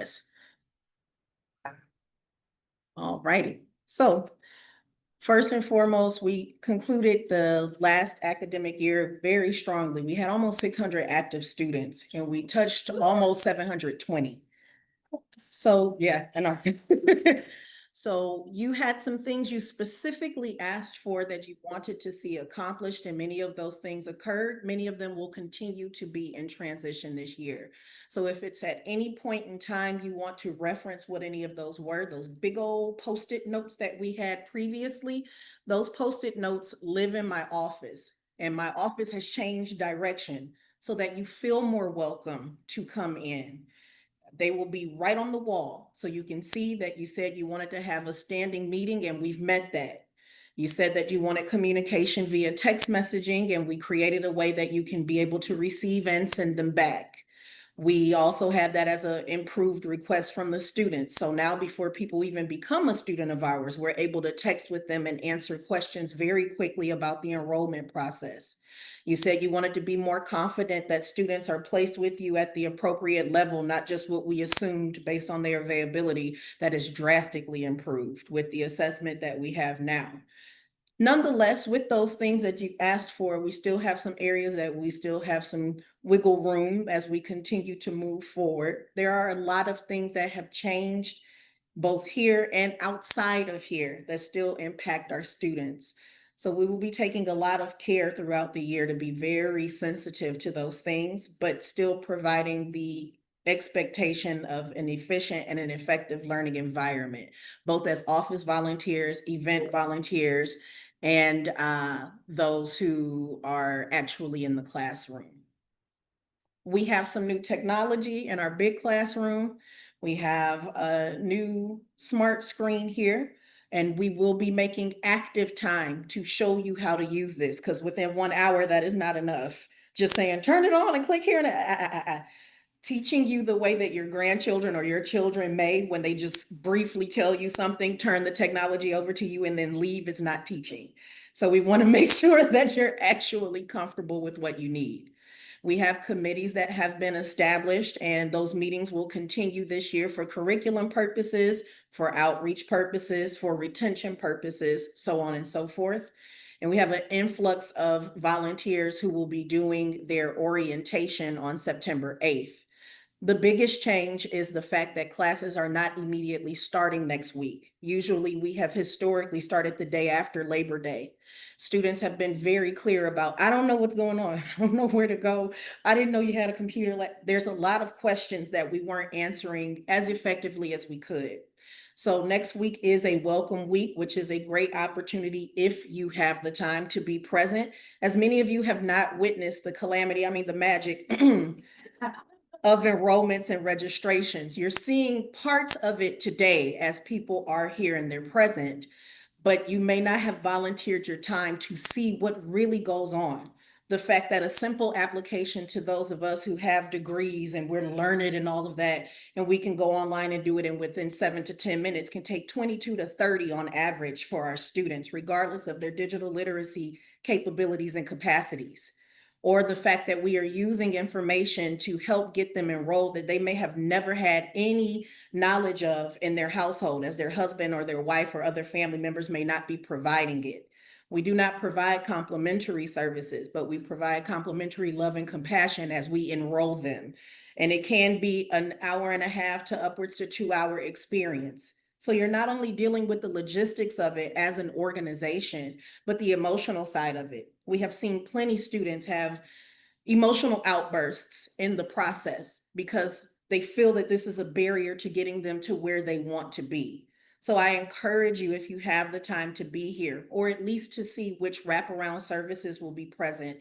process. All righty. So first and foremost, we concluded the last academic year very strongly. We had almost 600 active students and we touched almost 720. So, yeah, I know. So you had some things you specifically asked for that you wanted to see accomplished, and many of those things occurred. Many of them will continue to be in transition this year. So if it's at any point in time you want to reference what any of those were, those big old Post-it notes that we had previously, those Post-it notes live in my office, and my office has changed direction so that you feel more welcome to come in. They will be right on the wall. So you can see that you said you wanted to have a standing meeting, and we've met that. You said that you wanted communication via text messaging, and we created a way that you can be able to receive and send them back. We also had that as an improved request from the students. So now before people even become a student of ours, we're able to text with them and answer questions very quickly about the enrollment process. You said you wanted to be more confident that students are placed with you at the appropriate level, not just what we assumed based on their availability. That is drastically improved with the assessment that we have now. Nonetheless, with those things that you asked for, we still have some areas that we still have some wiggle room as we continue to move forward. There are a lot of things that have changed both here and outside of here that still impact our students. So we will be taking a lot of care throughout the year to be very sensitive to those things, but still providing the expectation of an efficient and an effective learning environment, both as office volunteers, event volunteers, and those who are actually in the classroom. We have some new technology in our big classroom. We have a new smart screen here, and we will be making active time to show you how to use this, because within 1 hour, that is not enough. Just saying, turn it on and click here. And teaching you the way that your grandchildren or your children may, when they just briefly tell you something, turn the technology over to you and then leave, is not teaching. So we want to make sure that you're actually comfortable with what you need. We have committees that have been established, and those meetings will continue this year for curriculum purposes, for outreach purposes, for retention purposes, so on and so forth. And we have an influx of volunteers who will be doing their orientation on September 8th. The biggest change is the fact that classes are not immediately starting next week. Usually we have historically started the day after Labor Day. Students have been very clear about, I don't know what's going on. I don't know where to go. I didn't know you had a computer. There's a lot of questions that we weren't answering as effectively as we could. So next week is a welcome week, which is a great opportunity if you have the time to be present. As many of you have not witnessed the calamity, the magic of enrollments and registrations. You're seeing parts of it today as people are here and they're present, but you may not have volunteered your time to see what really goes on. The fact that a simple application to those of us who have degrees and we're learned and all of that, and we can go online and do it in within 7 to 10 minutes, can take 22 to 30 on average for our students, regardless of their digital literacy capabilities and capacities. Or the fact that we are using information to help get them enrolled that they may have never had any knowledge of in their household, as their husband or their wife or other family members may not be providing it. We do not provide complimentary services, but we provide complimentary love and compassion as we enroll them. And it can be an hour and a half to upwards to 2-hour experience. So you're not only dealing with the logistics of it as an organization, but the emotional side of it. We have seen plenty students have emotional outbursts in the process because they feel that this is a barrier to getting them to where they want to be. So I encourage you, if you have the time, to be here, or at least to see which wraparound services will be present,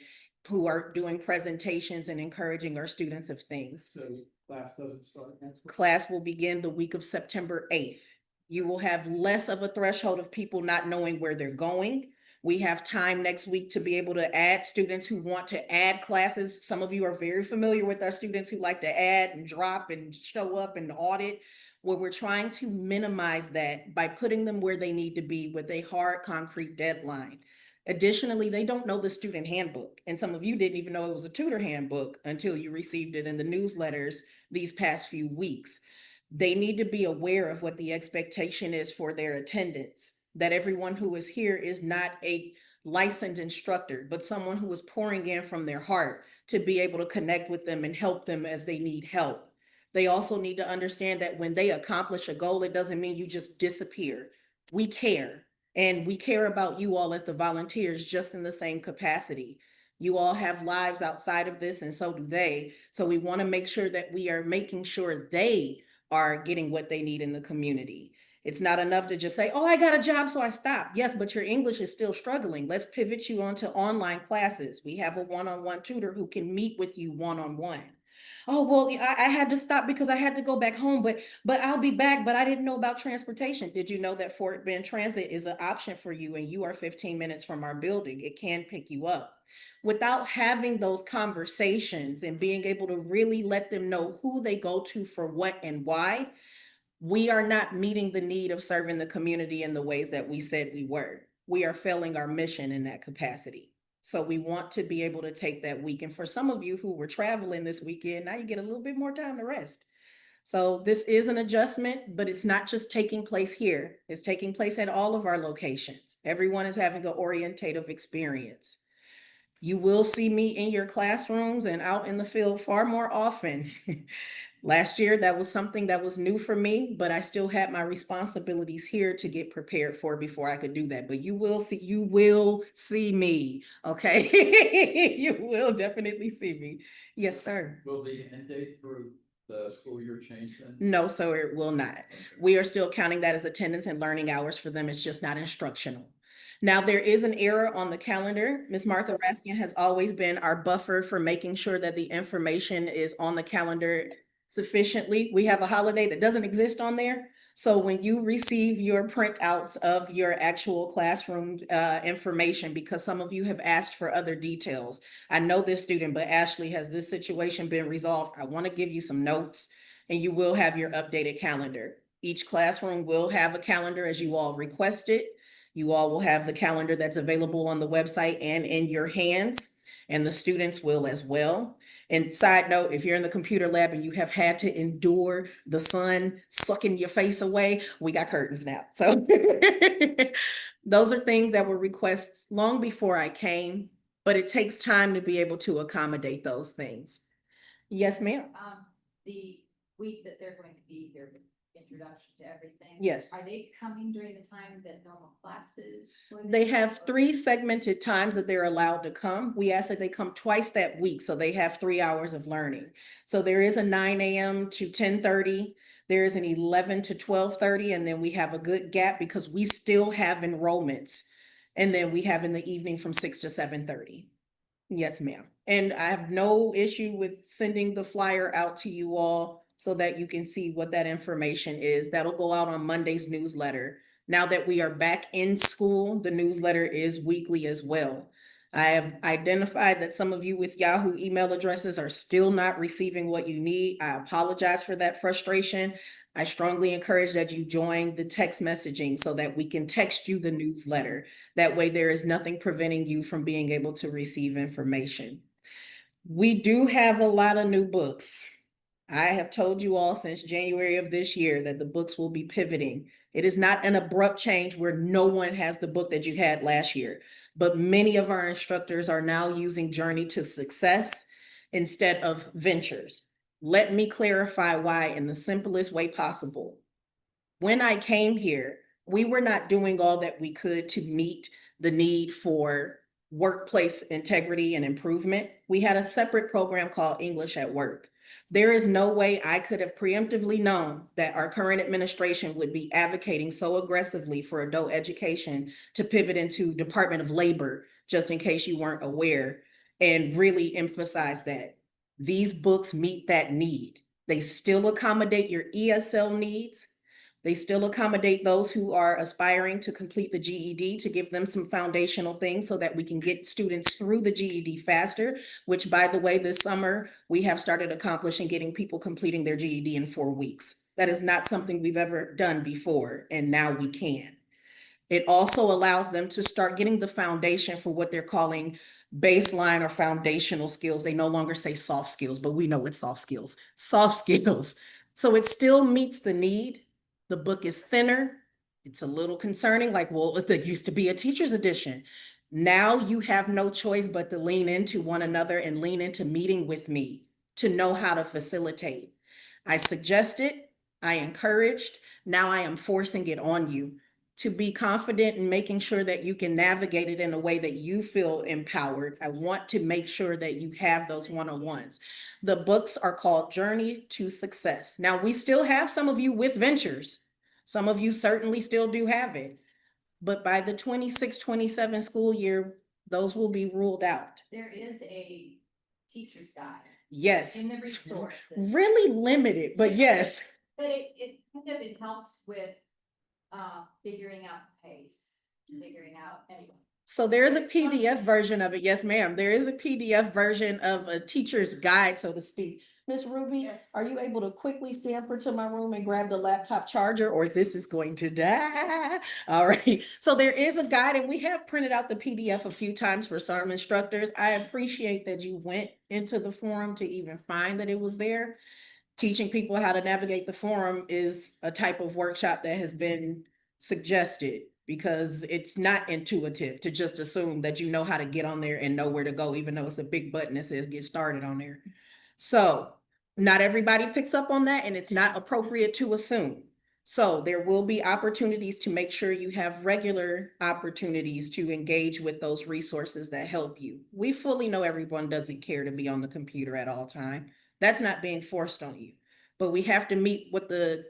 who are doing presentations and encouraging our students of things. So class doesn't start next week? Class will begin the week of September 8th. You will have less of a threshold of people not knowing where they're going. We have time next week to be able to add students who want to add classes. Some of you are very familiar with our students who like to add and drop and show up and audit. Where we're trying to minimize that by putting them where they need to be with a hard, concrete deadline. Additionally, they don't know the student handbook. And some of you didn't even know it was a tutor handbook until you received it in the newsletters these past few weeks. They need to be aware of what the expectation is for their attendance, that everyone who is here is not a licensed instructor, but someone who is pouring in from their heart to be able to connect with them and help them as they need help. They also need to understand that when they accomplish a goal, it doesn't mean you just disappear. We care, and we care about you all as the volunteers just in the same capacity. You all have lives outside of this, and so do they. So we want to make sure that we are making sure they are getting what they need in the community. It's not enough to just say, oh, I got a job, so I stopped. Yes, but your English is still struggling. Let's pivot you onto online classes. We have a one-on-one tutor who can meet with you one-on-one. Oh, well, I had to stop because I had to go back home, but I'll be back, but I didn't know about transportation. Did you know that Fort Bend Transit is an option for you and you are 15 minutes from our building? It can pick you up. Without having those conversations and being able to really let them know who they go to for what and why, we are not meeting the need of serving the community in the ways that we said we were. We are failing our mission in that capacity. So we want to be able to take that week. And for some of you who were traveling this weekend, now you get a little bit more time to rest. So this is an adjustment, but it's not just taking place here. It's taking place at all of our locations. Everyone is having an orientative experience. You will see me in your classrooms and out in the field far more often. Last year, that was something that was new for me, but I still had my responsibilities here to get prepared for before I could do that. But you will see me, okay? You will definitely see me. Yes, sir. Will the end date for the school year change then? No, so it will not. Okay. We are still counting that as attendance and learning hours for them. It's just not instructional. Now, there is an error on the calendar. Ms. Martha Raskin has always been our buffer for making sure that the information is on the calendar sufficiently. We have a holiday that doesn't exist on there. So when you receive your printouts of your actual classroom information, because some of you have asked for other details. I know this student, but Ashley, has this situation been resolved? I want to give you some notes, and you will have your updated calendar. Each classroom will have a calendar as you all requested. You all will have the calendar that's available on the website and in your hands, and the students will as well. And side note, if you're in the computer lab and you have had to endure the sun sucking your face away, we got curtains now. So those are things that were requests long before I came, but it takes time to be able to accommodate those things. Yes, ma'am. The week that they're going to be here, the introduction to everything. Yes. Are they coming during the time that normal classes? They have 3 segmented times that they're allowed to come. We ask that they come twice that week, so they have 3 hours of learning. So there is a 9 a.m. to 10:30. There is an 11 to 12:30, and then we have a good gap because we still have enrollments. And then we have in the evening from 6 to 7:30. Yes, ma'am. And I have no issue with sending the flyer out to you all so that you can see what that information is. That'll go out on Monday's newsletter. Now that we are back in school, the newsletter is weekly as well. I have identified that some of you with Yahoo email addresses are still not receiving what you need. I apologize for that frustration. I strongly encourage that you join the text messaging so that we can text you the newsletter. That way there is nothing preventing you from being able to receive information. We do have a lot of new books. I have told you all since January of this year that the books will be pivoting. It is not an abrupt change where no one has the book that you had last year, but many of our instructors are now using Journey to Success instead of Ventures. Let me clarify why in the simplest way possible. When I came here, we were not doing all that we could to meet the need for workplace integrity and improvement. We had a separate program called English at Work. There is no way I could have preemptively known that our current administration would be advocating so aggressively for adult education to pivot into Department of Labor, just in case you weren't aware, and really emphasize that. These books meet that need. They still accommodate your ESL needs. They still accommodate those who are aspiring to complete the GED, to give them some foundational things so that we can get students through the GED faster, which, by the way, this summer, we have started accomplishing getting people completing their GED in 4 weeks. That is not something we've ever done before, and now we can. It also allows them to start getting the foundation for what they're calling baseline or foundational skills. They no longer say soft skills, but we know it's soft skills. Soft skills So it still meets the need. The book is thinner. It's a little concerning, like, well, there used to be a teacher's edition. Now you have no choice but to lean into one another and lean into meeting with me to know how to facilitate. I suggested, I encouraged, now I am forcing it on you to be confident in making sure that you can navigate it in a way that you feel empowered. I want to make sure that you have those one-on-ones. The books are called Journey to Success. Now, we still have some of you with ventures. Some of you certainly still do have it. But by the 26-27 school year, those will be ruled out. There is a teacher's guide Yes. in the It's resources. really limited, but yes. But it kind of, it helps with, figuring out pace, figuring out, anyway. So there is a It's fun. PDF version of it. Yes, ma'am. There is a PDF version of a teacher's guide, so to speak. Miss Ruby, Yes. are you able to quickly scamper to my room and grab the laptop charger, or this is going to die? All right. So there is a guide, and we have printed out the PDF a few times for some instructors. I appreciate that you went into the forum to even find that it was there. Teaching people how to navigate the forum is a type of workshop that has been suggested because it's not intuitive to just assume that you know how to get on there and know where to go, even though it's a big button that says get started on there. So not everybody picks up on that, and it's not appropriate to assume. So there will be opportunities to make sure you have regular opportunities to engage with those resources that help you. We fully know everyone doesn't care to be on the computer at all time. That's not being forced on you. But we have to meet what the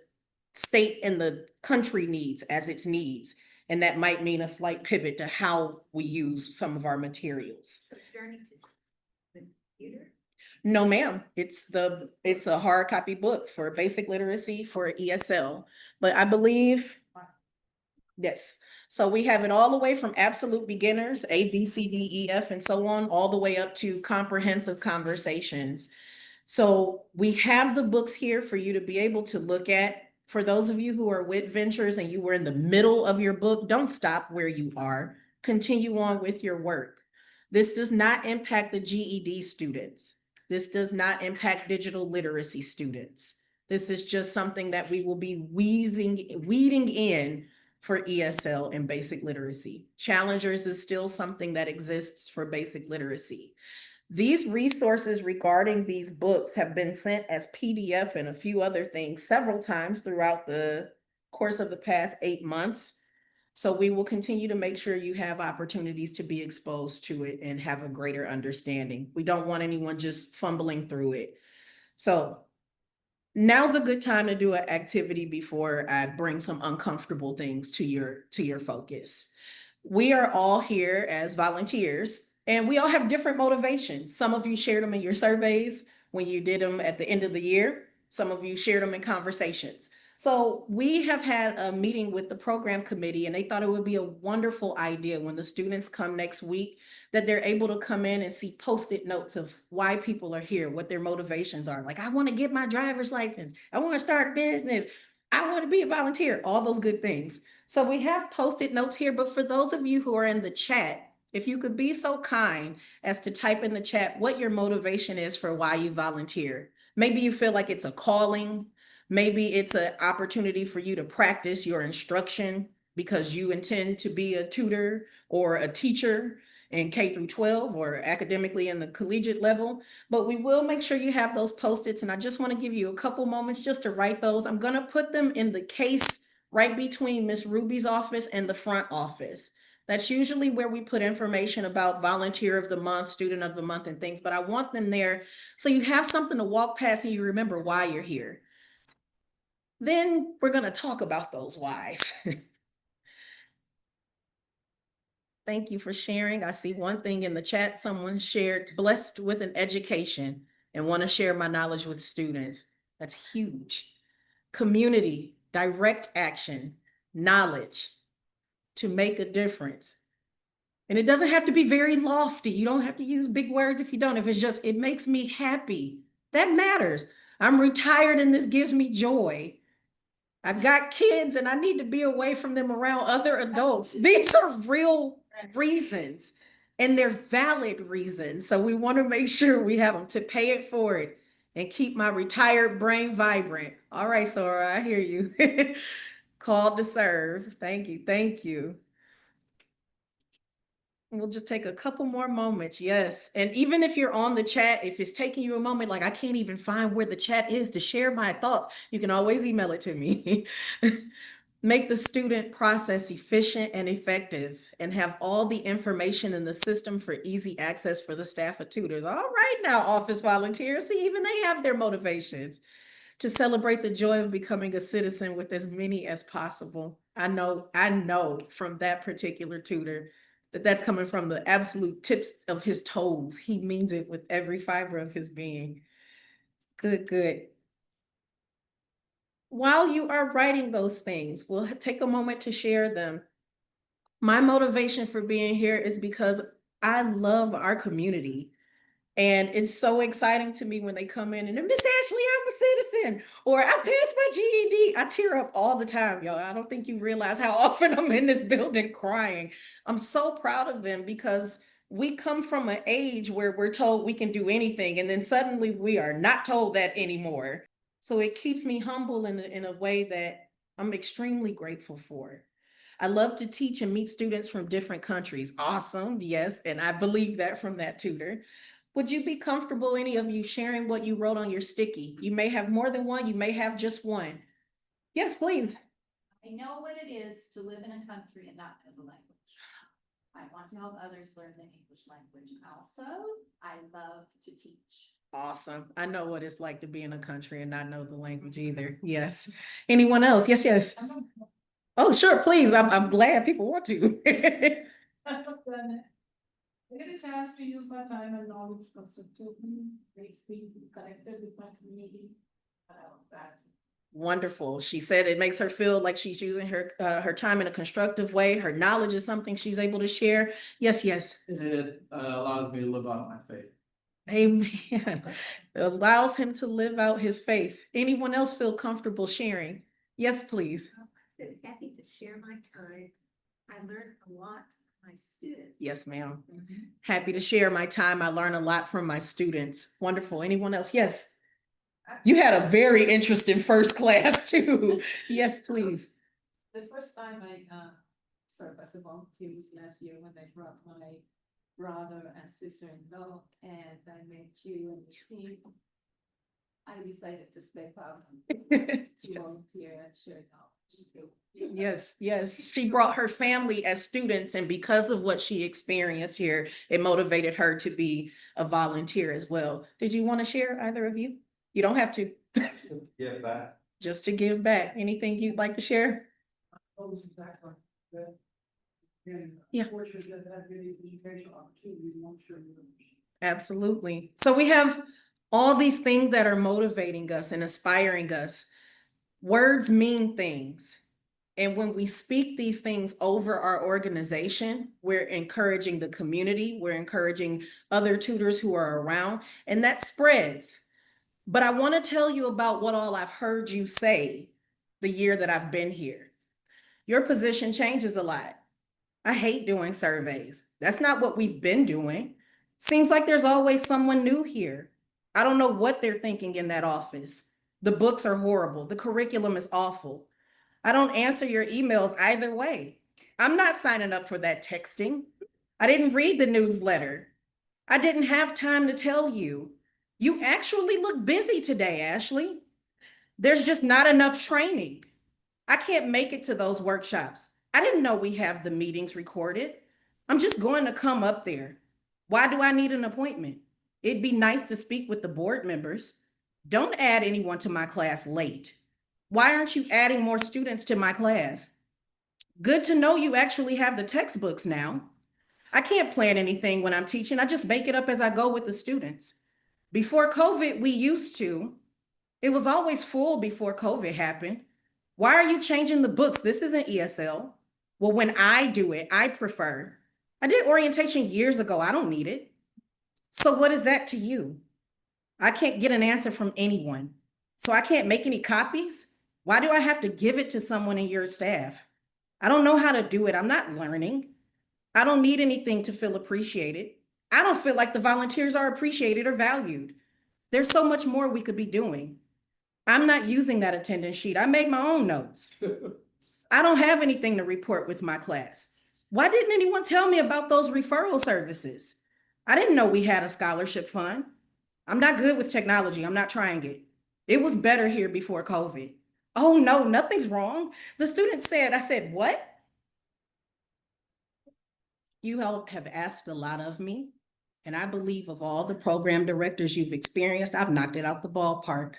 state and the country needs as its needs. And that might mean a slight pivot to how we use some of our materials. So journey to the computer. No, ma'am. It's a hard copy book for basic literacy for ESL. But I believe, yes. So we have it all the way from absolute beginners, A, B, C, D, E, F, and so on, all the way up to comprehensive conversations. So we have the books here for you to be able to look at. For those of you who are with ventures and you were in the middle of your book, don't stop where you are. Continue on with your work. This does not impact the GED students. This does not impact digital literacy students. This is just something that we will be weeding in for ESL and basic literacy. Challengers is still something that exists for basic literacy. These resources regarding these books have been sent as PDF and a few other things several times throughout the course of the past 8 months. So we will continue to make sure you have opportunities to be exposed to it and have a greater understanding. We don't want anyone just fumbling through it. So now's a good time to do an activity before I bring some uncomfortable things to your focus. We are all here as volunteers, and we all have different motivations. Some of you shared them in your surveys when you did them at the end of the year. Some of you shared them in conversations. So we have had a meeting with the program committee, and they thought it would be a wonderful idea when the students come next week that they're able to come in and see Post-it notes of why people are here, what their motivations are. Like, I want to get my driver's license. I want to start a business. I want to be a volunteer, all those good things. So we have Post-it notes here, but for those of you who are in the chat, if you could be so kind as to type in the chat what your motivation is for why you volunteer. Maybe you feel like it's a calling. Maybe it's an opportunity for you to practice your instruction because you intend to be a tutor or a teacher in K through 12 or academically in the collegiate level. But we will make sure you have those Post-its, and I just want to give you a couple moments just to write those. I'm going to put them in the case right between Miss Ruby's office and the front office. That's usually where we put information about volunteer of the month, student of the month, and things, but I want them there so you have something to walk past and you remember why you're here. Then we're going to talk about those whys. Thank you for sharing. I see one thing in the chat. Someone shared blessed with an education and want to share my knowledge with students. That's huge. Community, direct action, knowledge to make a difference. And it doesn't have to be very lofty. You don't have to use big words if you don't. If it's just, it makes me happy. That matters. I'm retired and this gives me joy. I've got kids and I need to be away from them around other adults. These are real reasons and they're valid reasons. So we want to make sure we have them to pay it forward and keep my retired brain vibrant. All right, Sora, I hear you. Called to serve. Thank you. Thank you. We'll just take a couple more moments. Yes. And even if you're on the chat, if it's taking you a moment, like I can't even find where the chat is to share my thoughts, you can always email it to me. Make the student process efficient and effective and have all the information in the system for easy access for the staff of tutors. All right now, office volunteers, see, even they have their motivations to celebrate the joy of becoming a citizen with as many as possible. I know from that particular tutor that that's coming from the absolute tips of his toes. He means it with every fiber of his being. Good, good. While you are writing those things, we'll take a moment to share them. My motivation for being here is because I love our community. And it's so exciting to me when they come in and they're, Miss Ashley, I'm a citizen, or I passed my GED. I tear up all the time, y'all. I don't think you realize how often I'm in this building crying. I'm so proud of them because we come from an age where we're told we can do anything, and then suddenly we are not told that anymore. So it keeps me humble in a way that I'm extremely grateful for. I love to teach and meet students from different countries. Awesome, yes, and I believe that from that tutor. Would you be comfortable, any of you, sharing what you wrote on your sticky? You may have more than one, you may have just one. Yes, please. I know what it is to live in a country and not know the language. I want to help others learn the English language. Also, I love to teach. Awesome. I know what it's like to be in a country and not know the language either. Yes. Anyone else? Yes, yes. Oh, sure, please. I'm glad people want to. I get a chance to use my time and knowledge constructively, makes me connected with my community. That. Wonderful. She said it makes her feel like she's using her time in a constructive way. Her knowledge is something she's able to share. Yes, yes. It allows me to live out my faith. Amen. It allows him to live out his faith. Anyone else feel comfortable sharing? Yes, please. I'm happy to share my time. I learned a lot from my students. Yes, ma'am. Happy to share my time. I learn a lot from my students. Wonderful. Anyone else? Yes. You had a very interesting first class too. Yes, please. The first time I served as a volunteer was last year when they brought my brother and sister-in-law, and I met you and the team. I decided to step out to volunteer and share knowledge. Yes, yes. She brought her family as students, and because of what she experienced here, it motivated her to be a volunteer as well. Did you want to share, either of you? You don't have to. Give back. Just to give back. Anything you'd like to share? Those exactly. That. And Yeah. fortunately, that had many educational opportunities, and I'm sure you're gonna be. Absolutely. So we have all these things that are motivating us and inspiring us. Words mean things. And when we speak these things over our organization, we're encouraging the community, we're encouraging other tutors who are around, and that spreads. But I want to tell you about what all I've heard you say the year that I've been here. Your position changes a lot. I hate doing surveys. That's not what we've been doing. Seems like there's always someone new here. I don't know what they're thinking in that office. The books are horrible. The curriculum is awful. I don't answer your emails either way. I'm not signing up for that texting. I didn't read the newsletter. I didn't have time to tell you. You actually look busy today, Ashley. There's just not enough training. I can't make it to those workshops. I didn't know we have the meetings recorded. I'm just going to come up there. Why do I need an appointment? It'd be nice to speak with the board members. Don't add anyone to my class late. Why aren't you adding more students to my class? Good to know you actually have the textbooks now. I can't plan anything when I'm teaching. I just make it up as I go with the students. Before COVID, we used to. It was always full before COVID happened. Why are you changing the books? This isn't ESL. Well, when I do it, I prefer. I did orientation years ago. I don't need it. So what is that to you? I can't get an answer from anyone. So I can't make any copies? Why do I have to give it to someone in your staff? I don't know how to do it. I'm not learning. I don't need anything to feel appreciated. I don't feel like the volunteers are appreciated or valued. There's so much more we could be doing. I'm not using that attendance sheet. I made my own notes. I don't have anything to report with my class. Why didn't anyone tell me about those referral services? I didn't know we had a scholarship fund. I'm not good with technology. I'm not trying it. It was better here before COVID. Oh no, nothing's wrong. The student said, I said, what? You all have asked a lot of me, and I believe of all the program directors you've experienced, I've knocked it out the ballpark.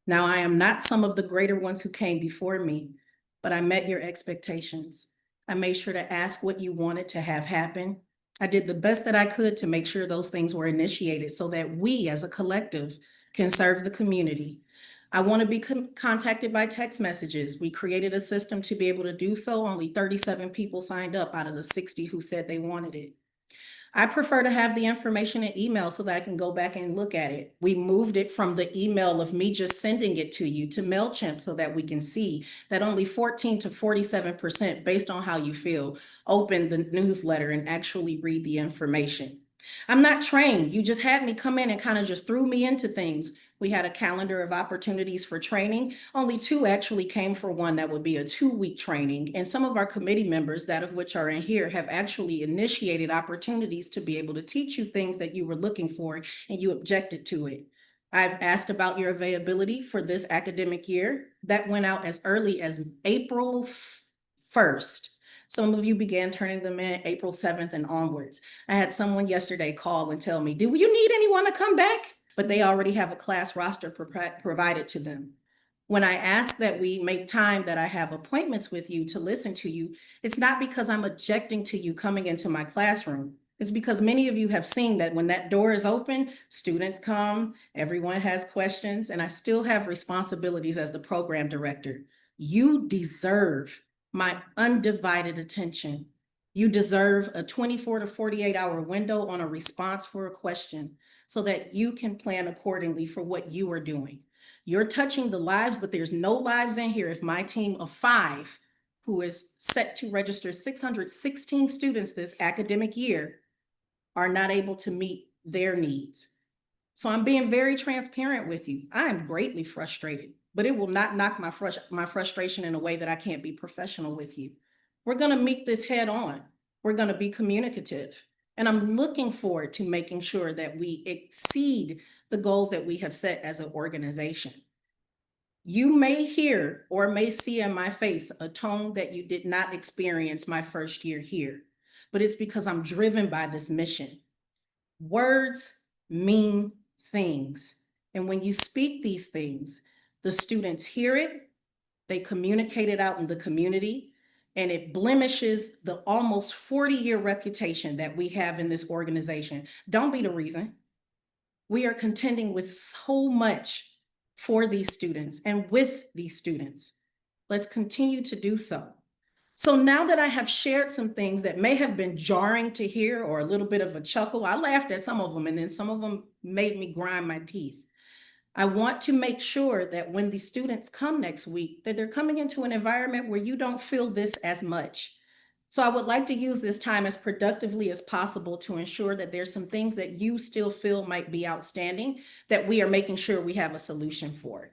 Now, I am not some of the greater ones who came before me, but I met your expectations. I made sure to ask what you wanted to have happen. I did the best that I could to make sure those things were initiated so that we as a collective can serve the community. I want to be contacted by text messages. We created a system to be able to do so. Only 37 people signed up out of the 60 who said they wanted it. I prefer to have the information in email so that I can go back and look at it. We moved it from the email of me just sending it to you to MailChimp so that we can see that only 14 to 47%, based on how you feel, open the newsletter and actually read the information. I'm not trained. You just had me come in and kind of just threw me into things. We had a calendar of opportunities for training. Only 2 actually came for one that would be a 2-week training. And some of our committee members, that of which are in here, have actually initiated opportunities to be able to teach you things that you were looking for and you objected to it. I've asked about your availability for this academic year. That went out as early as April 1st. Some of you began turning them in April 7th and onwards. I had someone yesterday call and tell me, do you need anyone to come back? But they already have a class roster provided to them. When I ask that we make time that I have appointments with you to listen to you, it's not because I'm objecting to you coming into my classroom. It's because many of you have seen that when that door is open, students come, everyone has questions, and I still have responsibilities as the program director. You deserve my undivided attention. You deserve a 24 to 48-hour window on a response for a question so that you can plan accordingly for what you are doing. You're touching the lives, but there's no lives in here if my team of 5, who is set to register 616 students this academic year, are not able to meet their needs. So I'm being very transparent with you. I am greatly frustrated, but it will not knock my frustration in a way that I can't be professional with you. We're going to meet this head on. We're going to be communicative. And I'm looking forward to making sure that we exceed the goals that we have set as an organization. You may hear or may see in my face a tone that you did not experience my first year here, but it's because I'm driven by this mission. Words mean things. And when you speak these things, the students hear it, they communicate it out in the community, and it blemishes the almost 40-year reputation that we have in this organization. Don't be the reason. We are contending with so much for these students and with these students. Let's continue to do so. So now that I have shared some things that may have been jarring to hear or a little bit of a chuckle, I laughed at some of them and then some of them made me grind my teeth. I want to make sure that when the students come next week, that they're coming into an environment where you don't feel this as much. So I would like to use this time as productively as possible to ensure that there's some things that you still feel might be outstanding that we are making sure we have a solution for.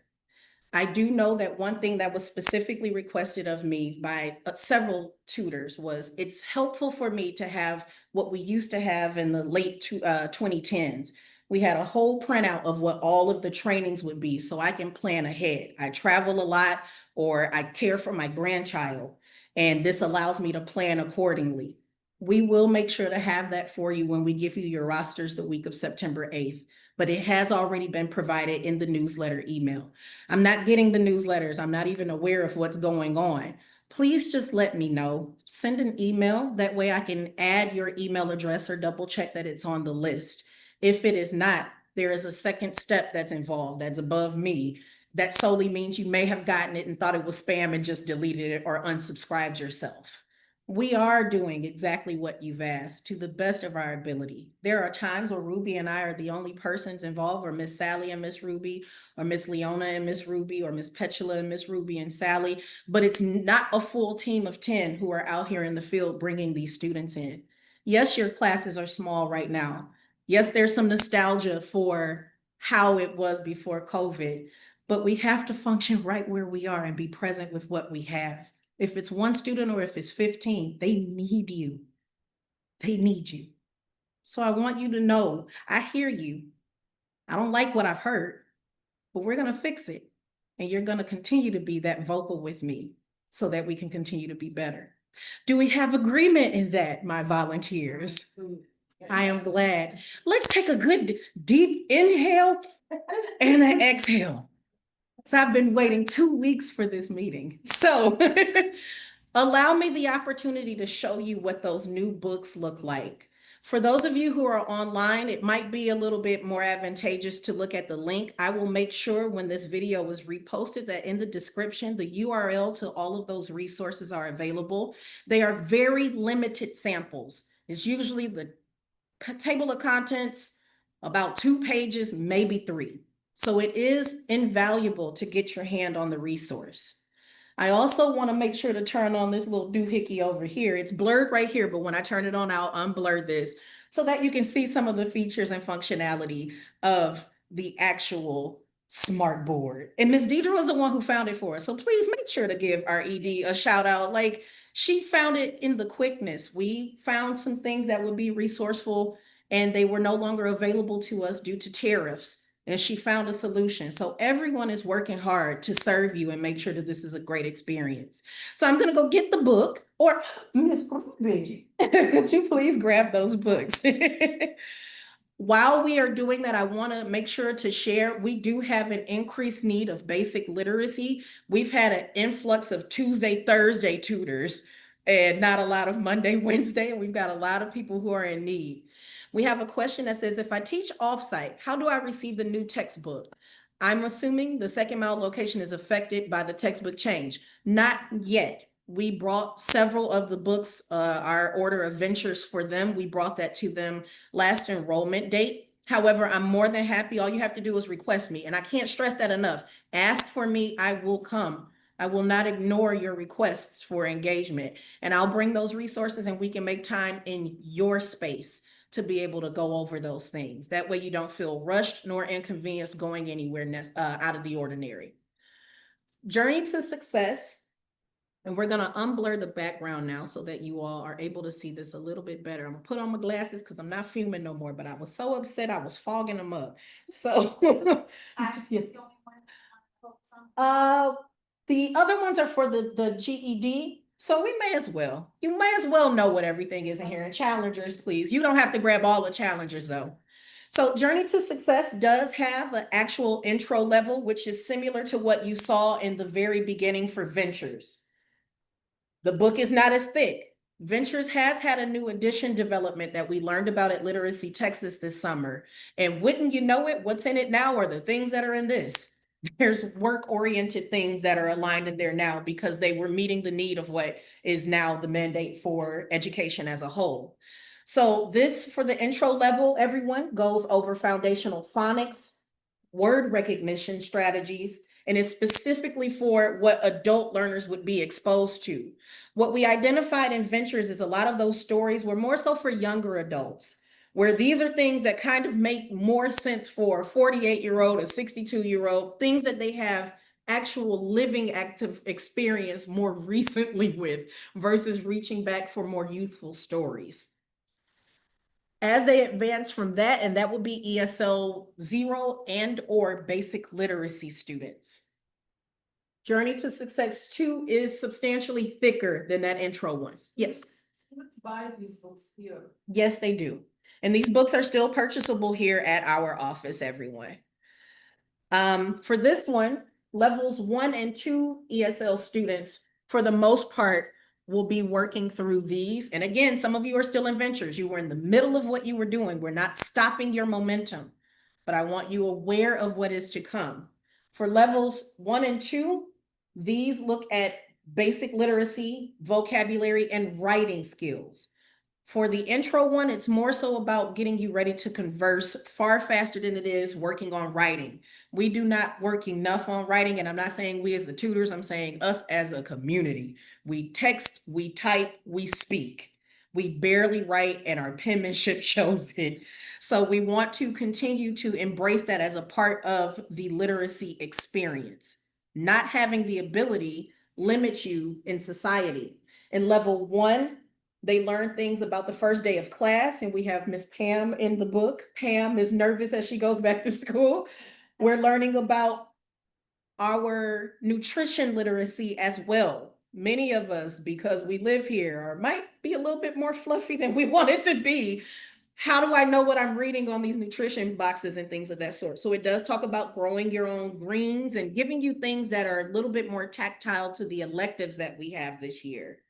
I do know that one thing that was specifically requested of me by several tutors was it's helpful for me to have what we used to have in the late 2010s. We had a whole printout of what all of the trainings would be so I can plan ahead. I travel a lot or I care for my grandchild, and this allows me to plan accordingly. We will make sure to have that for you when we give you your rosters the week of September 8th, but it has already been provided in the newsletter email. I'm not getting the newsletters. I'm not even aware of what's going on. Please just let me know. Send an email. That way I can add your email address or double check that it's on the list. If it is not, there is a second step that's involved that's above me. That solely means you may have gotten it and thought it was spam and just deleted it or unsubscribed yourself. We are doing exactly what you've asked to the best of our ability. There are times where Ruby and I are the only persons involved, or Miss Sally and Miss Ruby, or Miss Leona and Miss Ruby, or Miss Petula and Miss Ruby and Sally, but it's not a full team of 10 who are out here in the field bringing these students in. Yes, your classes are small right now. Yes, there's some nostalgia for how it was before COVID, but we have to function right where we are and be present with what we have. If it's one student or if it's 15, they need you. They need you. So I want you to know, I hear you. I don't like what I've heard, but we're going to fix it. And you're going to continue to be that vocal with me so that we can continue to be better. Do we have agreement in that, my volunteers? I am glad. Let's take a good deep inhale and an exhale. So I've been waiting 2 weeks for this meeting. So allow me the opportunity to show you what those new books look like. For those of you who are online, it might be a little bit more advantageous to look at the link. I will make sure when this video is reposted that in the description, the URL to all of those resources are available. They are very limited samples. It's usually the table of contents, about 2 pages, maybe 3. So it is invaluable to get your hand on the resource. I also want to make sure to turn on this little doohickey over here. It's blurred right here, but when I turn it on, I'll unblur this so that you can see some of the features and functionality of the actual smart board. And Ms. Deidre was the one who found it for us. So please make sure to give our ED a shout out. Like, she found it in the quickness. We found some things that would be resourceful and they were no longer available to us due to tariffs. And she found a solution. So everyone is working hard to serve you and make sure that this is a great experience. So I'm going to go get the book, or Miss Bridget, could you please grab those books? While we are doing that, I want to make sure to share, we do have an increased need of basic literacy. We've had an influx of Tuesday, Thursday tutors and not a lot of Monday, Wednesday, and we've got a lot of people who are in need. We have a question that says, if I teach offsite, how do I receive the new textbook? I'm assuming the Second Mile location is affected by the textbook change. Not yet. We brought several of the books, our order of ventures for them. We brought that to them last enrollment date. However, I'm more than happy. All you have to do is request me. And I can't stress that enough. Ask for me, I will come. I will not ignore your requests for engagement. And I'll bring those resources and we can make time in your space to be able to go over those things. That way you don't feel rushed nor inconvenienced going anywhere out of the ordinary. Journey to success. And we're gonna unblur the background now so that you all are able to see this a little bit better. I'm gonna put on my glasses because I'm not fuming no more, but I was so upset I was fogging them up. So Ashley's the only one focus on. the other ones are for the GED. So we may as well. You may as well know what everything is in here. And challengers, please. You don't have to grab all the challengers though. So Journey to Success does have an actual intro level, which is similar to what you saw in the very beginning for Ventures. The book is not as thick. Ventures has had a new edition development that we learned about at Literacy Texas this summer. And wouldn't you know it, what's in it now are the things that are in this. There's work-oriented things that are aligned in there now because they were meeting the need of what is now the mandate for education as a whole. So this, for the intro level, everyone, goes over foundational phonics, word recognition strategies, and it's specifically for what adult learners would be exposed to. What we identified in Ventures is a lot of those stories were more so for younger adults, where these are things that kind of make more sense for a 48-year-old, a 62-year-old, things that they have actual living active experience more recently with versus reaching back for more youthful stories. As they advance from that, and that will be ESL 0 and or basic literacy students. Journey to Success 2 is substantially thicker than that intro one. Yes. Students buy these books here. Yes, they do. And these books are still purchasable here at our office, everyone. For this one, levels 1 and 2 ESL students, for the most part, will be working through these. And again, some of you are still in Ventures. You were in the middle of what you were doing. We're not stopping your momentum, but I want you aware of what is to come. For levels 1 and 2, these look at basic literacy, vocabulary, and writing skills. For the intro one, it's more so about getting you ready to converse far faster than it is working on writing. We do not work enough on writing, and I'm not saying we as the tutors, I'm saying us as a community. We text, we type, we speak. We barely write and our penmanship shows it. So we want to continue to embrace that as a part of the literacy experience. Not having the ability limits you in society. In level 1, they learn things about the first day of class, and we have Miss Pam in the book. Pam is nervous as she goes back to school. We're learning about our nutrition literacy as well. Many of us, because we live here, or might be a little bit more fluffy than we want it to be. How do I know what I'm reading on these nutrition boxes and things of that sort? So it does talk about growing your own greens and giving you things that are a little bit more tactile to the electives that we have this year.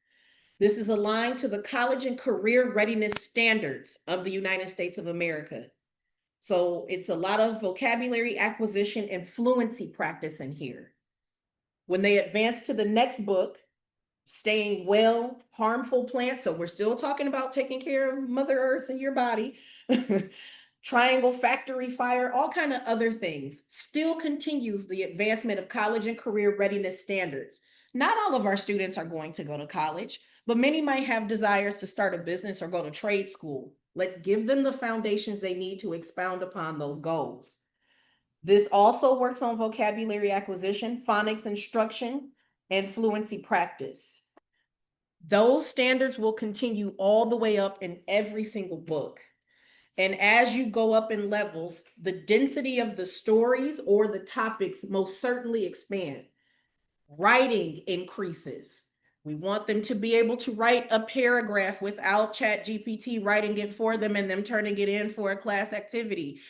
This is aligned to the college and career readiness standards of the United States of America. So it's a lot of vocabulary acquisition and fluency practice in here. When they advance to the next book, Staying Well, Harmful Plants. So we're still talking about taking care of Mother Earth and your body. Triangle Factory Fire, all kind of other things. Still continues the advancement of college and career readiness standards. Not all of our students are going to go to college, but many might have desires to start a business or go to trade school. Let's give them the foundations they need to expound upon those goals. This also works on vocabulary acquisition, phonics instruction, and fluency practice. Those standards will continue all the way up in every single book. And as you go up in levels, the density of the stories or the topics most certainly expand. Writing increases. We want them to be able to write a paragraph without ChatGPT writing it for them and them turning it in for a class activity.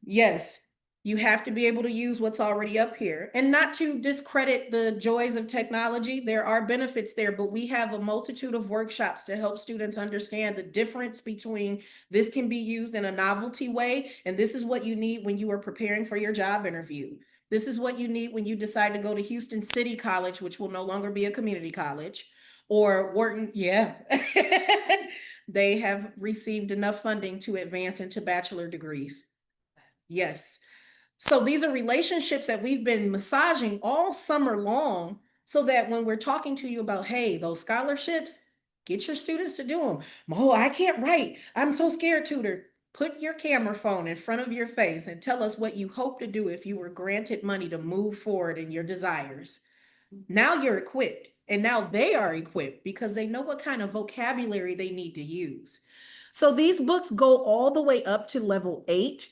Yes, you have to be able to use what's already up here, and not to discredit the joys of technology. There are benefits there, but we have a multitude of workshops to help students understand the difference between this can be used in a novelty way, and this is what you need when you are preparing for your job interview. This is what you need when you decide to go to Houston City College, which will no longer be a community college, or Wharton. Yeah. They have received enough funding to advance into bachelor degrees. Yes. So these are relationships that we've been massaging all summer long, so that when we're talking to you about, hey, those scholarships, get your students to do them. Oh, I can't write. I'm so scared, tutor. Put your camera phone in front of your face and tell us what you hope to do if you were granted money to move forward in your desires. Now you're equipped, and now they are equipped because they know what kind of vocabulary they need to use. So these books go all the way up to level 8.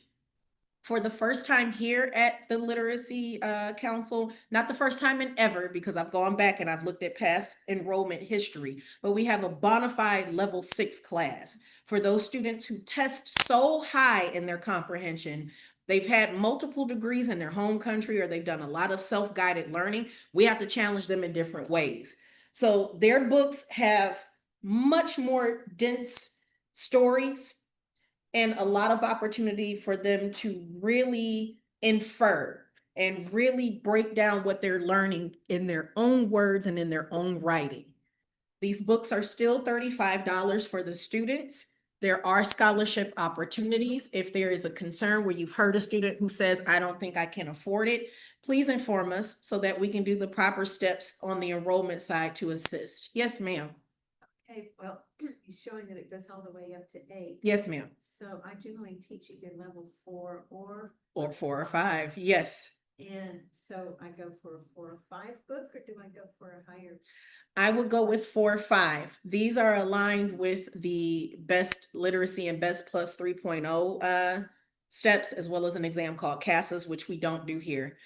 For the first time here at the Literacy Council, not the first time in ever, because I've gone back and I've looked at past enrollment history, but we have a bona fide level 6 class for those students who test so high in their comprehension. They've had multiple degrees in their home country, or they've done a lot of self-guided learning. We have to challenge them in different ways. So their books have much more dense stories and a lot of opportunity for them to really infer and really break down what they're learning in their own words and in their own writing. These books are still $35 for the students. There are scholarship opportunities. If there is a concern where you've heard a student who says, I don't think I can afford it, please inform us so that we can do the proper steps on the enrollment side to assist. Yes, ma'am. Okay, well, you're showing that it goes all the way up to 8. Yes, ma'am. So I generally teach either level 4 or. Or 4 or 5. Yes. And so I go for a 4 or 5 book, or do I go for a higher? I would go with 4 or 5. These are aligned with the Best Literacy and Best Plus 3.0 steps, as well as an exam called CASAS, which we don't do here.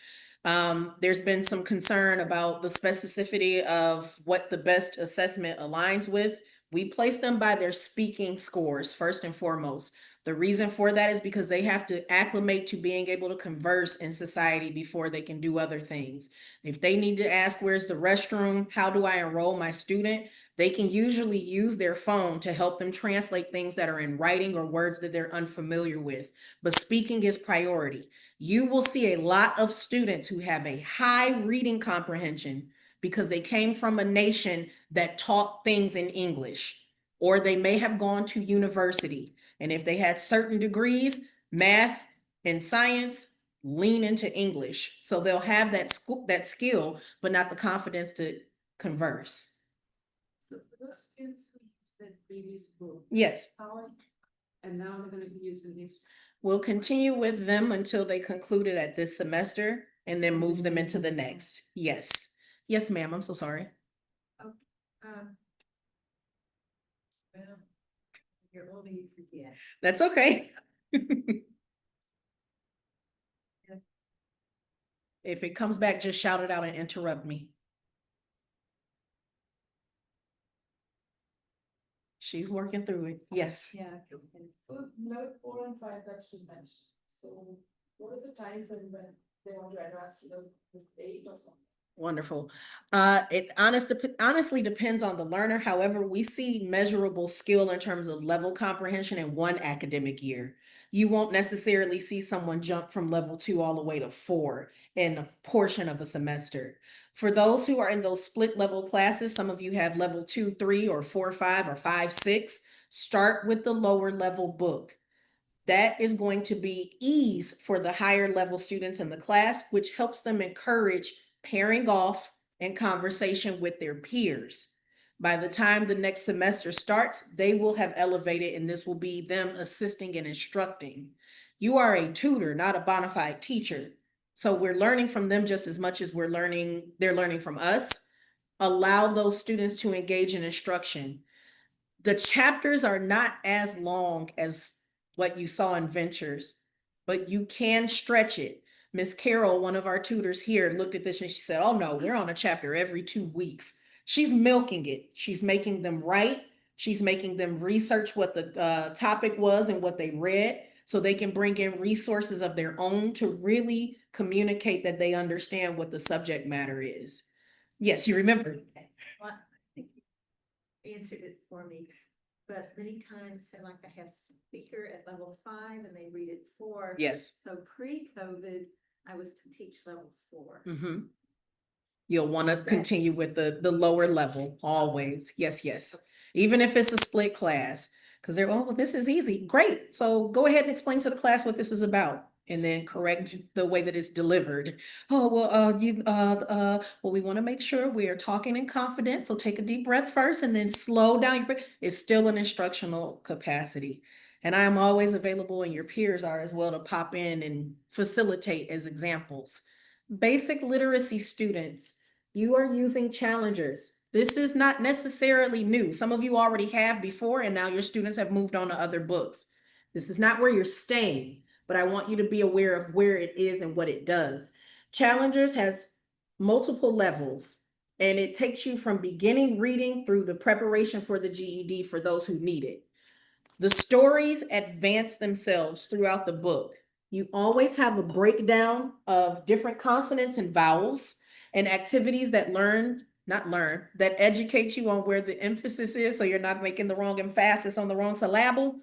There's been some concern about the specificity of what the best assessment aligns with. We place them by their speaking scores first and foremost. The reason for that is because they have to acclimate to being able to converse in society before they can do other things. If they need to ask, where's the restroom? How do I enroll my student? They can usually use their phone to help them translate things that are in writing or words that they're unfamiliar with. But speaking is priority. You will see a lot of students who have a high reading comprehension because they came from a nation that taught things in English, or they may have gone to university. And if they had certain degrees, math and science, lean into English. So they'll have that skill, but not the confidence to converse. So for those students who use the previous book. Yes, And now they're gonna be using this. we'll continue with them until they conclude it at this semester and then move them into the next. Yes. Yes, ma'am. I'm so sorry. Um. Well, you're only you forget. That's okay. If it comes back, just shout it out and interrupt me. She's working through it. Yes. Yeah. So note 4 and 5 that she mentioned, so what is the time frame when they want to advance to the 8 or something? Wonderful. It honestly depends on the learner. However, we see measurable skill in terms of level comprehension in one academic year. You won't necessarily see someone jump from level 2 all the way to 4 in a portion of a semester. For those who are in those split level classes, some of you have level 2, 3, or 4, 5, or 5, 6. Start with the lower level book. That is going to be ease for the higher level students in the class, which helps them encourage pairing off and conversation with their peers. By the time the next semester starts, they will have elevated, and this will be them assisting and instructing. You are a tutor, not a bona fide teacher. So we're learning from them just as much as they're learning from us. Allow those students to engage in instruction. The chapters are not as long as what you saw in Ventures, but you can stretch it. Miss Carol, one of our tutors here, looked at this and she said, oh no, we're on a chapter every 2 weeks. She's milking it. She's making them write. She's making them research what the topic was and what they read so they can bring in resources of their own to really communicate that they understand what the subject matter is. Yes, you remember. Okay. Well, I think you answered it for me, but many times, say like I have speaker at level 5 and they read it 4. Yes. So pre-COVID, I was to teach level 4. Mm-hmm. You'll want to continue with the lower level always. Yes, yes. Even if it's a split class, because they're, oh, well, this is easy. Great. So go ahead and explain to the class what this is about and then correct the way that it's delivered. Oh, well, well, we want to make sure we are talking in confidence. So take a deep breath first and then slow down your breath. It's still an instructional capacity. And I am always available, and your peers are as well, to pop in and facilitate as examples. Basic literacy students, you are using challengers. This is not necessarily new. Some of you already have before, and now your students have moved on to other books. This is not where you're staying, but I want you to be aware of where it is and what it does. Challengers has multiple levels, and it takes you from beginning reading through the preparation for the GED for those who need it. The stories advance themselves throughout the book. You always have a breakdown of different consonants and vowels and activities that that educate you on where the emphasis is, so you're not making the wrong emphasis on the wrong syllable.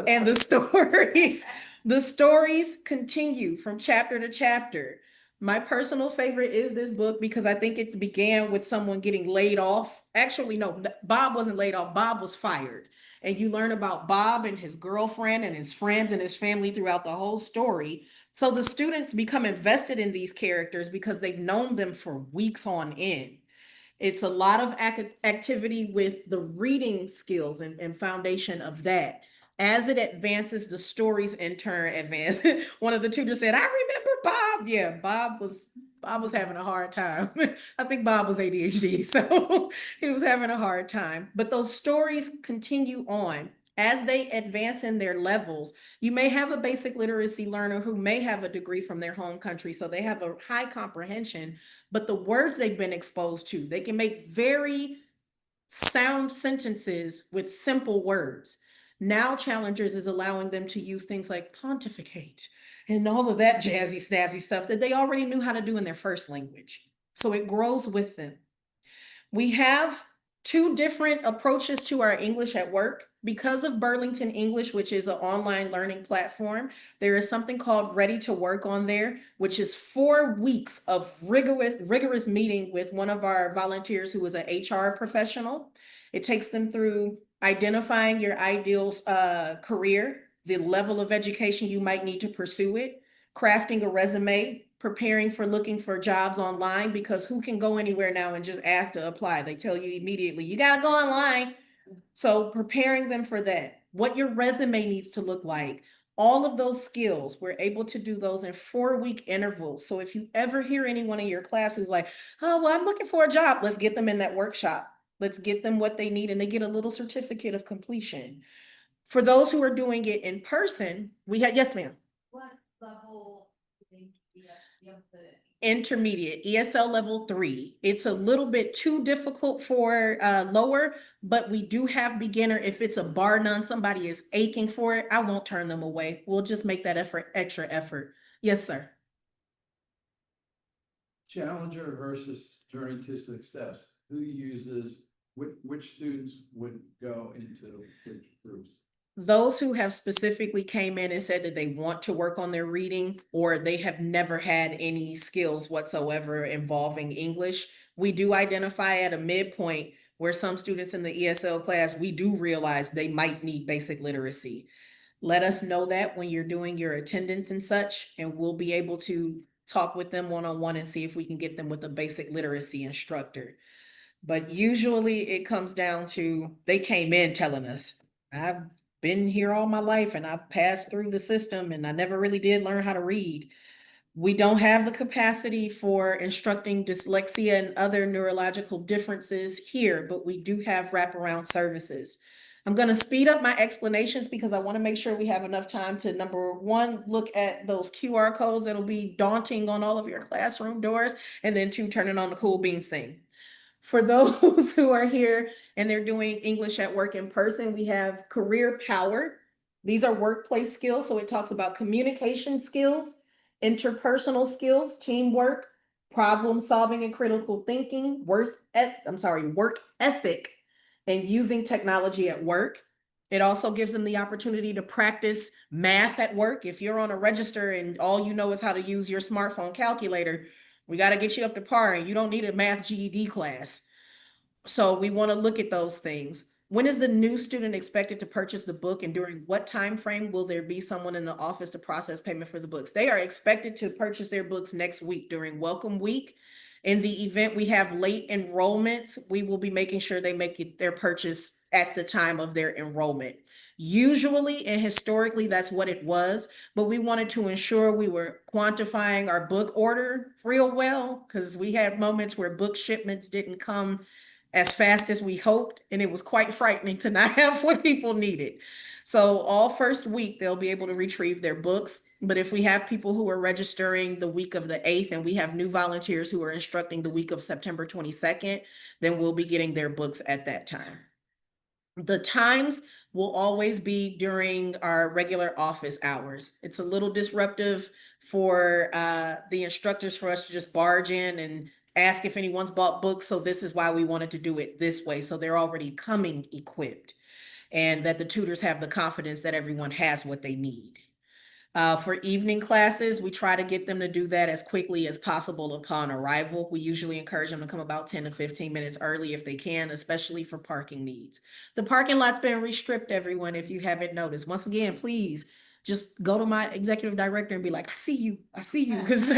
And the stories continue from chapter to chapter. My personal favorite is this book because I think it began with someone getting laid off. Actually, no, Bob wasn't laid off. Bob was fired. And you learn about Bob and his girlfriend and his friends and his family throughout the whole story. So the students become invested in these characters because they've known them for weeks on end. It's a lot of activity with the reading skills and foundation of that. As it advances, the stories in turn advance. One of the tutors said, I remember Bob. Yeah, Bob was having a hard time. I think Bob was ADHD, so he was having a hard time. But those stories continue on. As they advance in their levels, you may have a basic literacy learner who may have a degree from their home country, so they have a high comprehension, but the words they've been exposed to, they can make very sound sentences with simple words. Now Challengers is allowing them to use things like pontificate and all of that jazzy snazzy stuff that they already knew how to do in their first language. So it grows with them. We have 2 different approaches to our English at work. Because of Burlington English, which is an online learning platform, there is something called Ready to Work on there, which is 4 weeks of rigorous meeting with one of our volunteers who is an HR professional. It takes them through identifying your ideal career, the level of education you might need to pursue it, crafting a resume, preparing for looking for jobs online, because who can go anywhere now and just ask to apply? They tell you immediately, you gotta go online. So preparing them for that, what your resume needs to look like, all of those skills, we're able to do those in 4-week intervals. So if you ever hear anyone in your class who's like, oh, well, I'm looking for a job, let's get them in that workshop. Let's get them what they need and they get a little certificate of completion. For those who are doing it in person, we had, yes, ma'am. What level do you think you have the? Intermediate, ESL level 3. It's a little bit too difficult for lower, but we do have beginner. If it's a bar none, somebody is aching for it, I won't turn them away. We'll just make that extra effort. Yes, sir. Challenger versus Journey to Success, who uses, which students would go into which groups? Those who have specifically came in and said that they want to work on their reading or they have never had any skills whatsoever involving English, we do identify at a midpoint where some students in the ESL class, we do realize they might need basic literacy. Let us know that when you're doing your attendance and such, and we'll be able to talk with them one-on-one and see if we can get them with a basic literacy instructor. But usually it comes down to, they came in telling us, I've been here all my life and I've passed through the system and I never really did learn how to read. We don't have the capacity for instructing dyslexia and other neurological differences here, but we do have wraparound services. I'm going to speed up my explanations because I want to make sure we have enough time to, number one, look at those QR codes that'll be daunting on all of your classroom doors, and then two, turning on the cool beans thing. For those who are here and they're doing English at work in person, we have Career Power. These are workplace skills. So it talks about communication skills, interpersonal skills, teamwork, problem solving and critical thinking, work ethic, and using technology at work. It also gives them the opportunity to practice math at work. If you're on a register and all you know is how to use your smartphone calculator, we got to get you up to par and you don't need a math GED class. So we want to look at those things. When is the new student expected to purchase the book and during what time frame will there be someone in the office to process payment for the books? They are expected to purchase their books next week during Welcome Week. In the event we have late enrollments, we will be making sure they make their purchase at the time of their enrollment. Usually and historically, that's what it was, but we wanted to ensure we were quantifying our book order real well because we had moments where book shipments didn't come as fast as we hoped, and it was quite frightening to not have what people needed. So all first week, they'll be able to retrieve their books. But if we have people who are registering the week of the 8th and we have new volunteers who are instructing the week of September 22nd, then we'll be getting their books at that time. The times will always be during our regular office hours. It's a little disruptive for the instructors for us to just barge in and ask if anyone's bought books. So this is why we wanted to do it this way. So they're already coming equipped and that the tutors have the confidence that everyone has what they need. For evening classes, we try to get them to do that as quickly as possible upon arrival. We usually encourage them to come about 10 to 15 minutes early if they can, especially for parking needs. The parking lot's been restripped, everyone, if you haven't noticed. Once again, please just go to my executive director and be like, I see you, because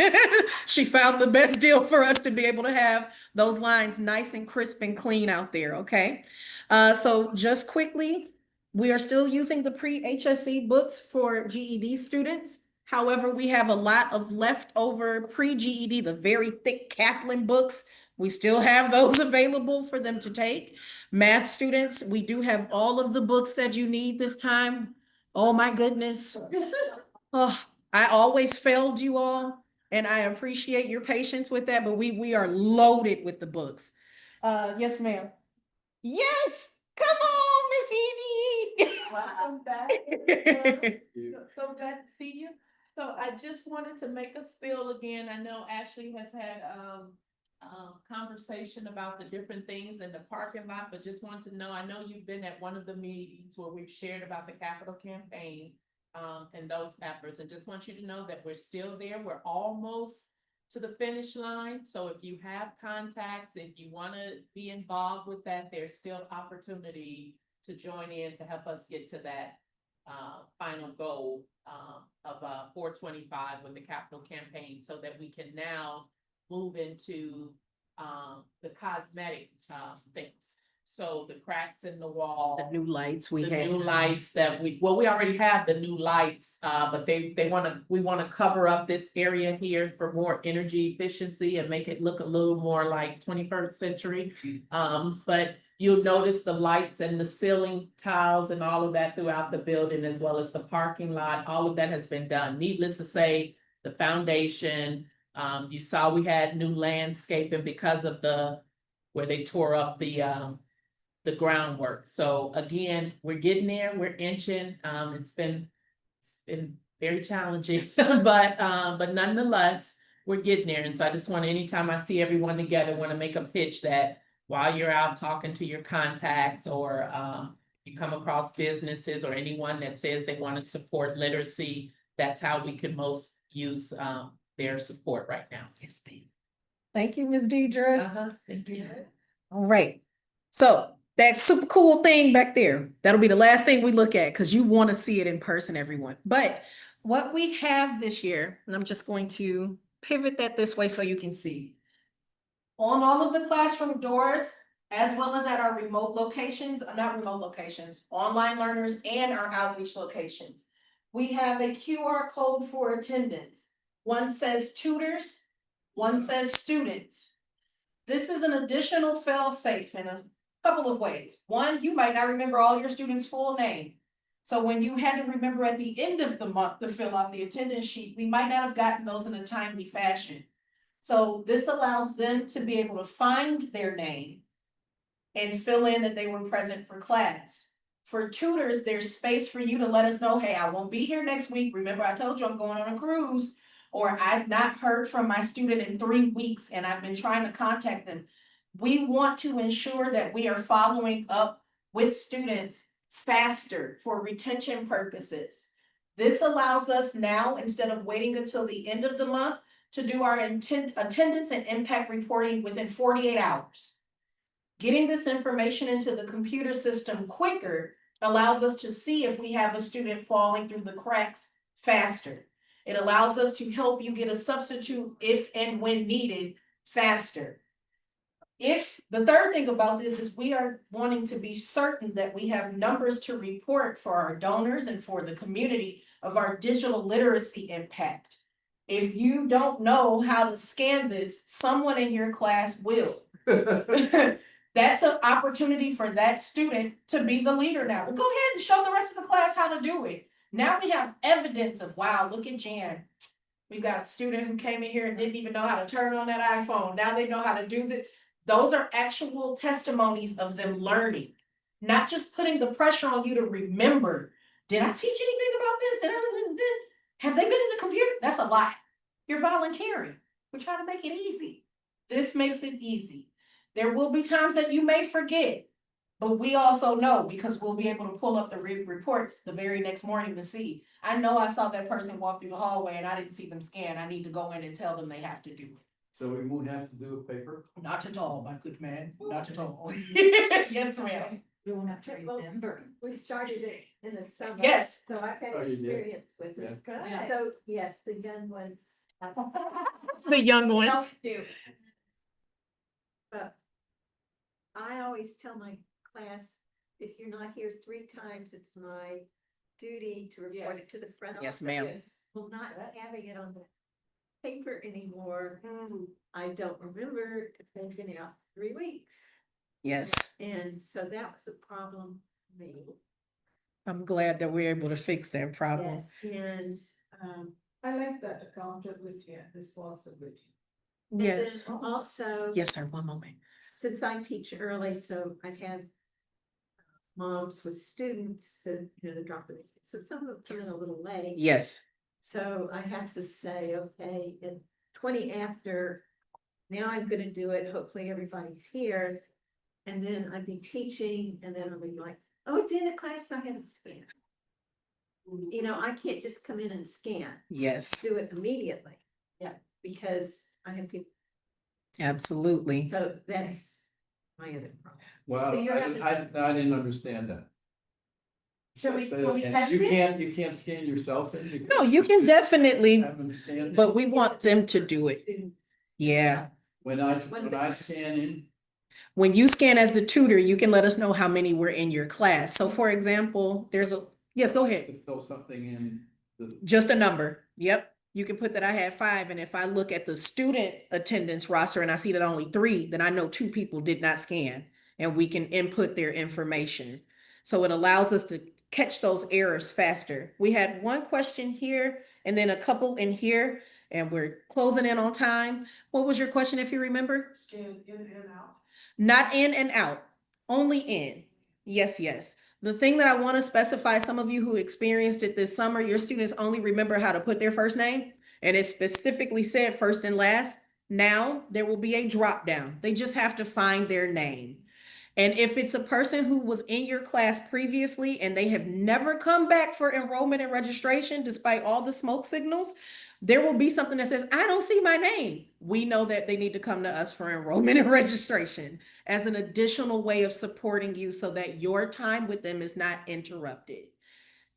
she found the best deal for us to be able to have those lines nice and crisp and clean out there, okay? So just quickly, we are still using the pre-HSC books for GED students. However, we have a lot of leftover pre-GED, the very thick Kaplan books. We still have those available for them to take. Math students, we do have all of the books that you need this time. Oh my goodness. Oh, I always failed you all, and I appreciate your patience with that, but we are loaded with the books. Yes, ma'am. Yes, come on, Miss Edie. Welcome back. So glad to see you. So I just wanted to make a spiel again. I know Ashley has had conversation about the different things in the parking lot, but just want to know, I know you've been at one of the meetings where we've shared about the capital campaign and those efforts, and just want you to know that we're still there. We're almost to the finish line. So if you have contacts, if you want to be involved with that, there's still opportunity to join in to help us get to that final goal of 425 with the capital campaign, so that we can now move into the cosmetic things. So the cracks in the wall. The new lights we The had. new lights that we already have the new lights, but we wanna cover up this area here for more energy efficiency and make it look a little more like 21st century. But you'll notice the lights and the ceiling tiles and all of that throughout the building, as well as the parking lot, all of that has been done. Needless to say, the foundation, you saw we had new landscaping because of where they tore up the groundwork. So again, we're getting there, we're inching. It's been very challenging, but nonetheless, we're getting there. And so I just want, anytime I see everyone together, want to make a pitch that while you're out talking to your contacts, or you come across businesses or anyone that says they want to support literacy, that's how we can most use their support right now. Yes, ma'am. Thank you, Ms. Deidre. Thank you. All right. So that super cool thing back there, that'll be the last thing we look at because you want to see it in person, everyone. But what we have this year, and I'm just going to pivot that this way so you can see. On all of the classroom doors, as well as at our remote locations, not remote locations, online learners and our outreach locations, we have a QR code for attendance. One says tutors, one says students. This is an additional fail-safe in a couple of ways. One, you might not remember all your students' full name. So when you had to remember at the end of the month to fill out the attendance sheet, we might not have gotten those in a timely fashion. So this allows them to be able to find their name and fill in that they were present for class. For tutors, there's space for you to let us know, hey, I won't be here next week. Remember, I told you I'm going on a cruise. Or I've not heard from my student in 3 weeks and I've been trying to contact them. We want to ensure that we are following up with students faster for retention purposes. This allows us now, instead of waiting until the end of the month, to do our attendance and impact reporting within 48 hours. Getting this information into the computer system quicker allows us to see if we have a student falling through the cracks faster. It allows us to help you get a substitute if and when needed faster. If the third thing about this is we are wanting to be certain that we have numbers to report for our donors and for the community of our digital literacy impact. If you don't know how to scan this, someone in your class will. That's an opportunity for that student to be the leader now. Well, go ahead and show the rest of the class how to do it. Now we have evidence of, wow, look at Jan. We've got a student who came in here and didn't even know how to turn on that iPhone. Now they know how to do this. Those are actual testimonies of them learning, not just putting the pressure on you to remember. Did I teach anything about this? Have they been in the computer? That's a lie. You're volunteering. We're trying to make it easy. This makes it easy. There will be times that you may forget. But we also know, because we'll be able to pull up the reports the very next morning to see. I know I saw that person walk through the hallway and I didn't see them scan. I need to go in and tell them they have to do it. So we won't have to do a paper? Not at all, my good man, not at all. Yes, ma'am. You won't have to remember. We started it in the summer. Yes. So I've had Oh, you did? experience with it. Yeah. So, yes, the young ones. The young ones. Do. But I always tell my class, if you're not here 3 times, it's my duty to report it to the front office. Yes, ma'am. Well, not having it on the paper anymore, I don't remember if they've been out 3 weeks. Yes, And so that was a problem for me. I'm glad that we're able to fix that problem. Yes, and, I like that accountability and responsibility. and Yes, then also. yes, sir, one moment. Since I teach early, so I have moms with students and, they're dropping it. So some of them come in a little late. Yes, So I have to say, okay, at 20 after, now I'm gonna do it, hopefully everybody's here. And then I'd be teaching and then I'll be like, oh, it's in a class I haven't scanned. I can't just come in and scan, yes, do it immediately. Yeah. Because I have people, absolutely. so that's my other problem. Wow, So you're having- I didn't understand that. Shall we- Say will that we again. test You it? can't scan yourself in? because No, you can definitely, haven't scanned? but we want them to do it. Student. Yeah, When I scan in, When you scan as the tutor, you can let us know how many were in your class. So for example, yes, go ahead. To fill something in the. Just a number. Yep. You can put that I had 5. And if I look at the student attendance roster and I see that only 3, then I know 2 people did not scan and we can input their information. So it allows us to catch those errors faster. We had one question here and then a couple in here, and we're closing in on time. What was your question, if you remember? Scan in and out. Not in and out, only in. Yes, yes. The thing that I want to specify, some of you who experienced it this summer, your students only remember how to put their first name, and it specifically said first and last. Now there will be a drop down. They just have to find their name. And if it's a person who was in your class previously and they have never come back for enrollment and registration, despite all the smoke signals, there will be something that says, I don't see my name. We know that they need to come to us for enrollment and registration as an additional way of supporting you so that your time with them is not interrupted.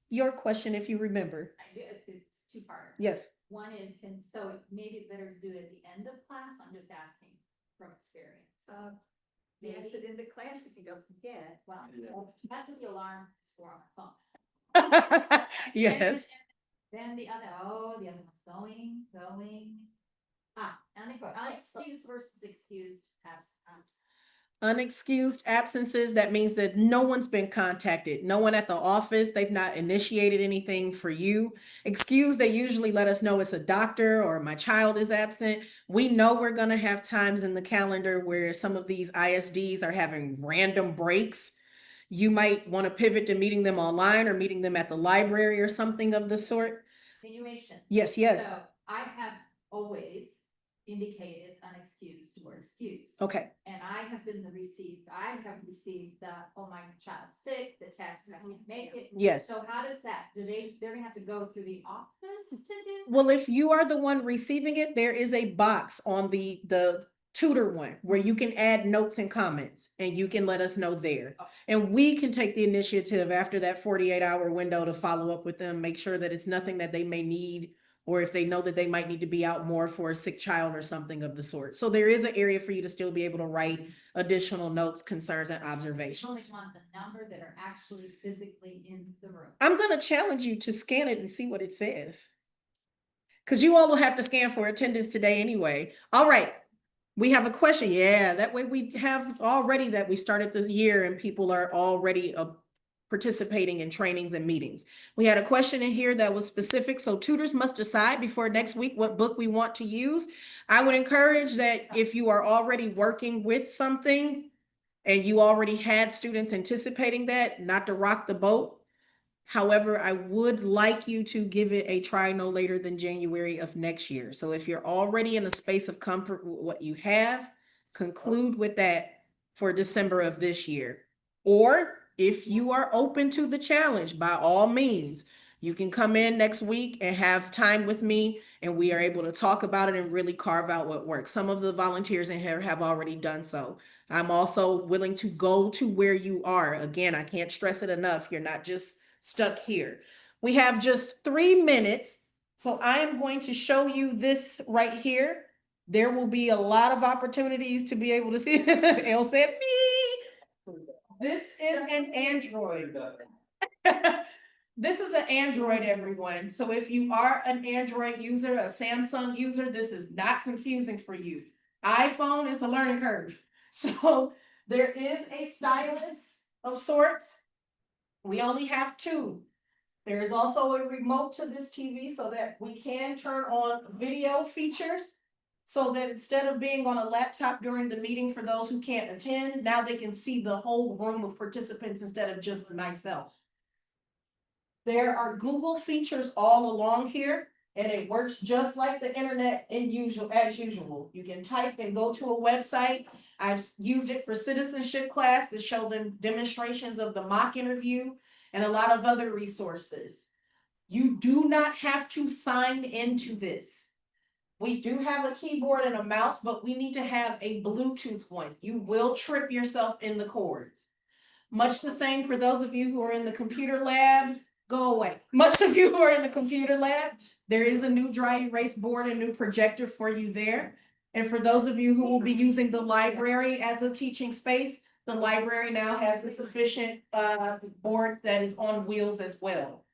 Your question, if you remember. I do, it's 2-part. Yes. One is, so maybe it's better to do it at the end of class, I'm just asking from experience. Yes, it in the class if you don't forget. Well, Yeah. that's what the alarm is for on my phone. Yes. Then the other one's going. Unexcused versus excused absence. Unexcused absences, that means that no one's been contacted. No one at the office, they've not initiated anything for you. Excused, they usually let us know it's a doctor or my child is absent. We know we're gonna have times in the calendar where some of these ISDs are having random breaks. You might want to pivot to meeting them online or meeting them at the library or something of the sort. Continuation. Yes, yes. So I have always indicated unexcused or excused. Okay. And I have received the, oh, my child's sick, the text, I can't make it. Yes. So how does that, they're gonna have to go through the office to do? Well, if you are the one receiving it, there is a box on the tutor one where you can add notes and comments and you can let us know there. And we can take the initiative after that 48-hour window to follow up with them, make sure that it's nothing that they may need, or if they know that they might need to be out more for a sick child or something of the sort. So there is an area for you to still be able to write additional notes, concerns, and I only observations. want the number that are actually physically in the room. I'm gonna challenge you to scan it and see what it says. Cause you all will have to scan for attendance today anyway. All right. We have a question. Yeah, that way we have already that we started the year and people are already participating in trainings and meetings. We had a question in here that was specific. So tutors must decide before next week what book we want to use. I would encourage that if you are already working with something and you already had students anticipating that, not to rock the boat. However, I would like you to give it a try no later than January of next year. So if you're already in a space of comfort with what you have, conclude with that for December of this year. Or if you are open to the challenge, by all means, you can come in next week and have time with me and we are able to talk about it and really carve out what works. Some of the volunteers in here have already done so. I'm also willing to go to where you are. Again, I can't stress it enough. You're not just stuck here. We have just 3 minutes, so I am going to show you this right here. There will be a lot of opportunities to be able to see. Elle said, me. This is an Android. This is an Android, everyone. So if you are an Android user, a Samsung user, this is not confusing for you. iPhone is a learning curve. So there is a stylus of sorts. We only have 2. There is also a remote to this TV so that we can turn on video features. So that instead of being on a laptop during the meeting for those who can't attend, now they can see the whole room of participants instead of just myself. There are Google features all along here, and it works just like the internet as usual. You can type and go to a website. I've used it for citizenship class to show them demonstrations of the mock interview and a lot of other resources. You do not have to sign into this. We do have a keyboard and a mouse, but we need to have a Bluetooth one. You will trip yourself in the cords. Much the same for those of you who are in the computer lab. Go away. Much of you who are in the computer lab, there is a new dry erase board and new projector for you there. And for those of you who will be using the library as a teaching space, the library now has a sufficient board that is on wheels as well.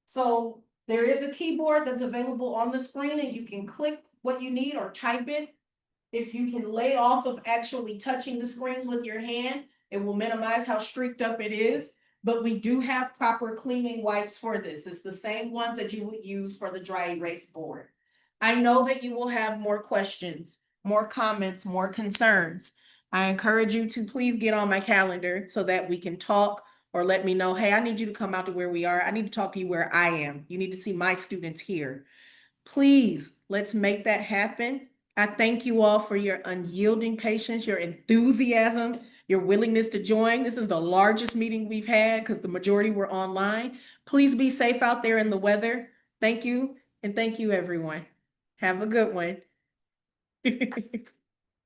So there is a keyboard that's available on the screen and you can click what you need or type it. If you can lay off of actually touching the screens with your hand, it will minimize how streaked up it is. But we do have proper cleaning wipes for this. It's the same ones that you would use for the dry erase board. I know that you will have more questions, more comments, more concerns. I encourage you to please get on my calendar so that we can talk or let me know, hey, I need you to come out to where we are. I need to talk to you where I am. You need to see my students here. Please, let's make that happen. I thank you all for your unyielding patience, your enthusiasm, your willingness to join. This is the largest meeting we've had because the majority were online. Please be safe out there in the weather. Thank you, and thank you, everyone. Have a good one.